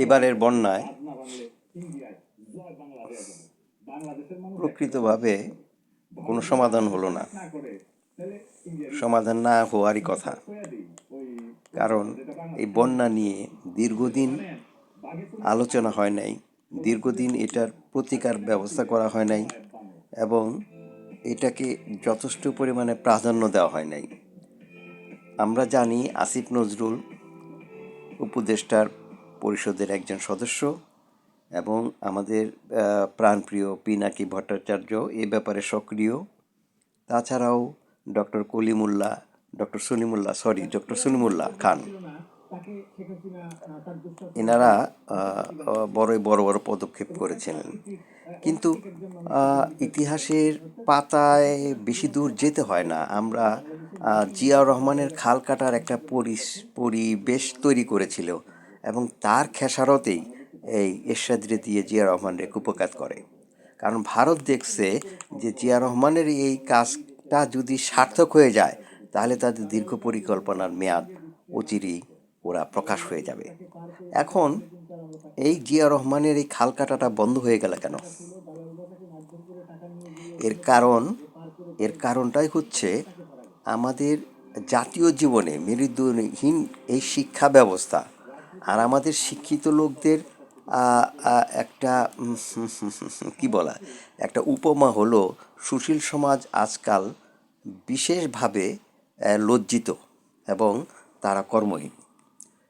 এবারের বন্যায় প্রকৃতভাবে কোনো সমাধান হলো না, সমাধান না হওয়ারই কথা। কারণ এই বন্যা নিয়ে দীর্ঘদিন আলোচনা হয় নাই, দীর্ঘদিন এটার প্রতিকার ব্যবস্থা করা হয় নাই এবং এটাকে যথেষ্ট পরিমাণে প্রাধান্য দেওয়া হয় নাই। আমরা জানি আসিফ নজরুল উপদেষ্টার পরিষদের একজন সদস্য এবং আমাদের প্রাণপ্রিয় পিনাকি ভট্টাচার্য এ ব্যাপারে সক্রিয়। তাছাড়াও ডক্টর সলিমুল্লাহ খান, এনারা বড় বড় পদক্ষেপ করেছিলেন। কিন্তু ইতিহাসের পাতায় বেশি দূর যেতে হয় না, আমরা জিয়াউর রহমানের খাল কাটার একটা পরিবেশ তৈরি করেছিল এবং তার খেসারতেই এই এরশাদরে দিয়ে জিয়াউর রহমানের কুপকাত করে। কারণ ভারত দেখছে যে জিয়াউর রহমানের এই কাজটা যদি সার্থক হয়ে যায় তাহলে তাদের দীর্ঘ পরিকল্পনার মেয়াদ অচিরেই ওরা প্রকাশ হয়ে যাবে। এখন এই জিয়াউর রহমানের এই খাল কাটাটা বন্ধ হয়ে গেল কেন? এর কারণটাই হচ্ছে আমাদের জাতীয় জীবনে মেরুদণ্ডহীন এই শিক্ষা ব্যবস্থা আর আমাদের শিক্ষিত লোকদের একটা একটা উপমা হলো সুশীল সমাজ আজকাল বিশেষভাবে লজ্জিত এবং তারা কর্মহীন।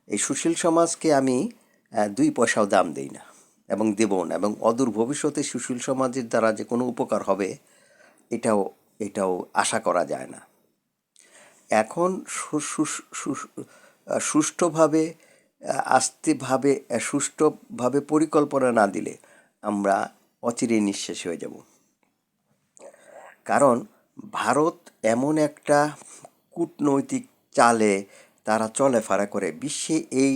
এই সুশীল সমাজকে আমি 2 পয়সাও দাম দেই না এবং দেব না, এবং অদূর ভবিষ্যতে সুশীল সমাজের দ্বারা যে কোনো উপকার হবে এটাও আশা করা যায় না। এখন সুষ্ঠুভাবে পরিকল্পনা না দিলে আমরা অচিরেই নিঃশেষ হয়ে যাব। কারণ ভারত এমন একটা কূটনৈতিক চালে তারা চলাফেরা করে বিশ্বে এই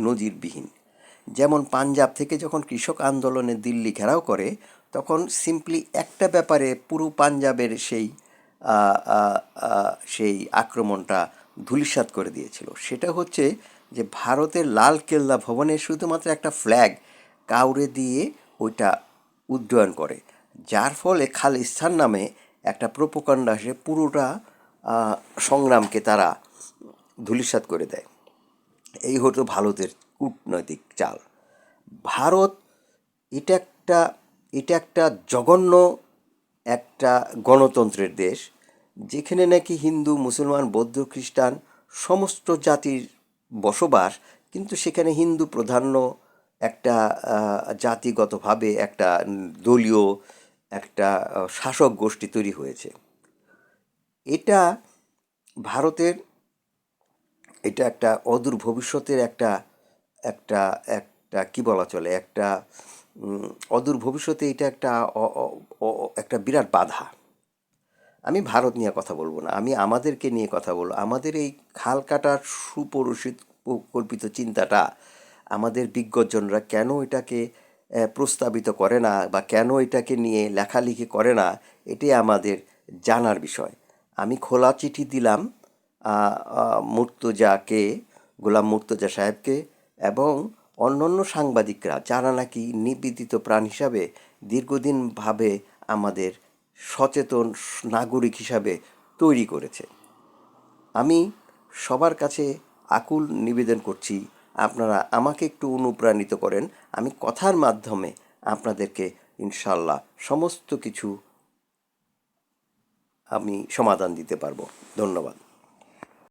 নজিরবিহীন। যেমন পাঞ্জাব থেকে যখন কৃষক আন্দোলনে দিল্লি ঘেরাও করে তখন সিম্পলি একটা ব্যাপারে পুরো পাঞ্জাবের সেই আক্রমণটা ধূলিসাৎ করে দিয়েছিল। সেটা হচ্ছে যে ভারতের লাল কেল্লা ভবনে শুধুমাত্র একটা ফ্ল্যাগ কাউরে দিয়ে ওইটা উড্ডয়ন করে, যার ফলে খালিস্তান নামে একটা প্রোপাগান্ডা এসে পুরোটা সংগ্রামকে তারা ধূলিসাৎ করে দেয়। এই হতো ভারতের কূটনৈতিক চাল। ভারত এটা একটা জঘন্য একটা গণতন্ত্রের দেশ, যেখানে নাকি হিন্দু, মুসলমান, বৌদ্ধ, খ্রিস্টান সমস্ত জাতির বসবাস, কিন্তু সেখানে হিন্দু প্রাধান্য একটা জাতিগতভাবে একটা দলীয় একটা শাসক গোষ্ঠী তৈরি হয়েছে। এটা ভারতের একটা অদূর ভবিষ্যতের একটা কি বলা চলে, একটা অদূর ভবিষ্যতে এটা একটা বিরাট বাধা। আমি ভারত নিয়ে কথা বলবো না, আমি আমাদেরকে নিয়ে কথা বলবো। আমাদের এই খাল কাটার সুপরিকল্পিত চিন্তাটা আমাদের বিজ্ঞজনরা কেন এটাকে প্রস্তাবিত করে না বা কেন এটাকে নিয়ে লেখালেখি করে না, এটাই আমাদের জানার বিষয়। আমি খোলা চিঠি দিলাম গোলাম মুর্তজা সাহেবকে এবং অন্যান্য সাংবাদিকরা যারা নাকি নিবেদিত প্রাণ হিসাবে দীর্ঘদিনভাবে আমাদের সচেতন নাগরিক হিসাবে তৈরি করেছে। আমি সবার কাছে আকুল নিবেদন করছি, আপনারা আমাকে একটু অনুপ্রাণিত করেন। আমি কথার মাধ্যমে আপনাদেরকে ইনশাল্লাহ সমস্ত কিছু আমি সমাধান দিতে পারবো। ধন্যবাদ।